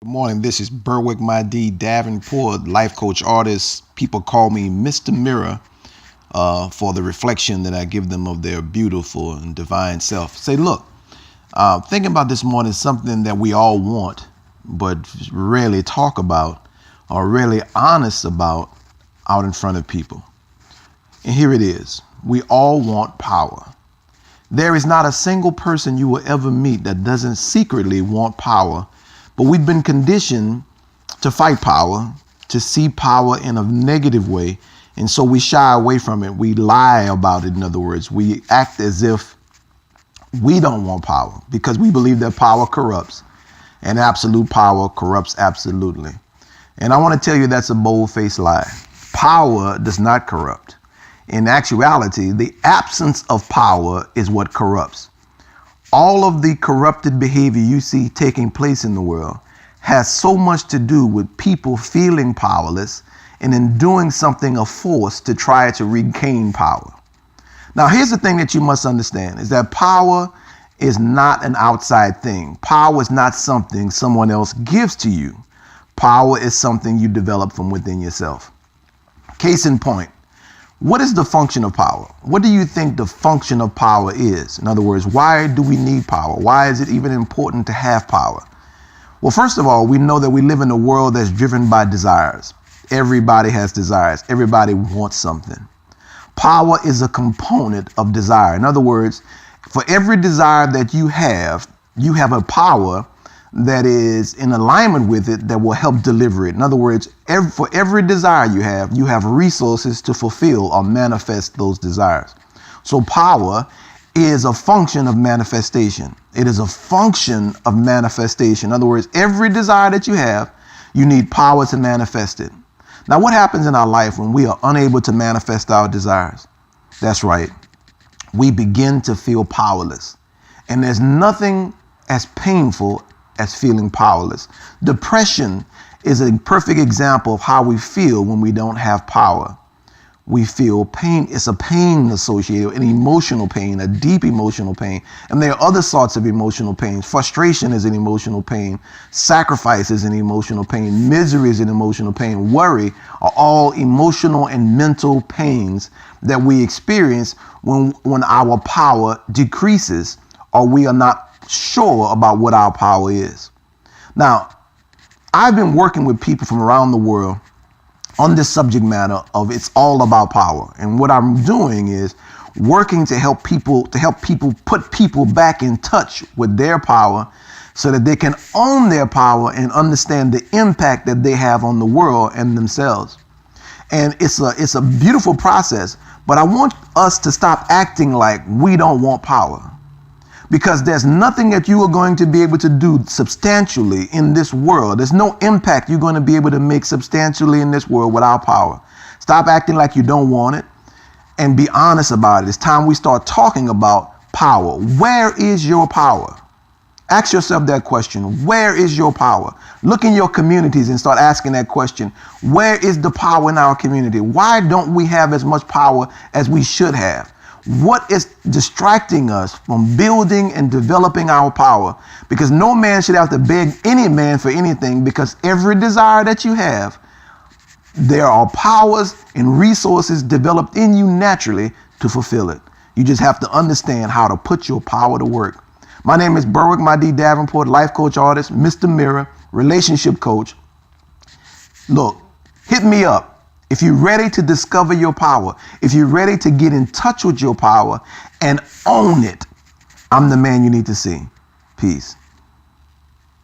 Good morning. This is Berwick D. Davenport, life coach artist. People call me Mr. Mirror for the reflection that I give them of their beautiful and divine self. Say, look, thinking about this morning, something that we all want, but rarely talk about or really honest about out in front of people. And here it is. We all want power. There is not a single person you will ever meet that doesn't secretly want power. But we've been conditioned to fight power, to see power in a negative way. And so we shy away from it. We lie about it. In other words, we act as if we don't want power because we believe that power corrupts and absolute power corrupts absolutely. And I want to tell you that's a bold-faced lie. Power does not corrupt. In actuality, the absence of power is what corrupts. All of the corrupted behavior you see taking place in the world has so much to do with people feeling powerless and in doing something of force to try to regain power. Now, here's the thing that you must understand is that power is not an outside thing. Power is not something someone else gives to you. Power is something you develop from within yourself. Case in point. What is the function of power? What do you think the function of power is? In other words, why do we need power? Why is it even important to have power? Well, first of all, we know that we live in a world that's driven by desires. Everybody has desires. Everybody wants something. Power is a component of desire. In other words, for every desire that you have a power that is in alignment with it that will help deliver it. In other words, for every desire you have resources to fulfill or manifest those desires. So power is a function of manifestation. It is a function of manifestation. In other words, every desire that you have, you need power to manifest it. Now, what happens in our life when we are unable to manifest our desires? That's right. We begin to feel powerless. And there's nothing as painful as feeling powerless. Depression is a perfect example of how we feel when we don't have power. We feel pain. It's a pain associated, an emotional pain, a deep emotional pain. And there are other sorts of emotional pains. Frustration is an emotional pain. Sacrifice is an emotional pain. Misery is an emotional pain. Worry are all emotional and mental pains that we experience when our power decreases or we are not sure about what our power is. Now, I've been working with people from around the world on this subject matter of it's all about power. And what I'm doing is working to help people put people back in touch with their power so that they can own their power and understand the impact that they have on the world and themselves. And it's a beautiful process, but I want us to stop acting like we don't want power. Because there's nothing that you are going to be able to do substantially in this world. There's no impact you're going to be able to make substantially in this world without power. Stop acting like you don't want it and be honest about it. It's time we start talking about power. Where is your power? Ask yourself that question. Where is your power? Look in your communities and start asking that question. Where is the power in our community? Why don't we have as much power as we should have? What is distracting us from building and developing our power? Because no man should have to beg any man for anything, because every desire that you have, there are powers and resources developed in you naturally to fulfill it. You just have to understand how to put your power to work. My name is Berwick D. Davenport, life coach artist, Mr. Mirror, relationship coach. Look, hit me up. If you're ready to discover your power, if you're ready to get in touch with your power and own it, I'm the man you need to see. Peace.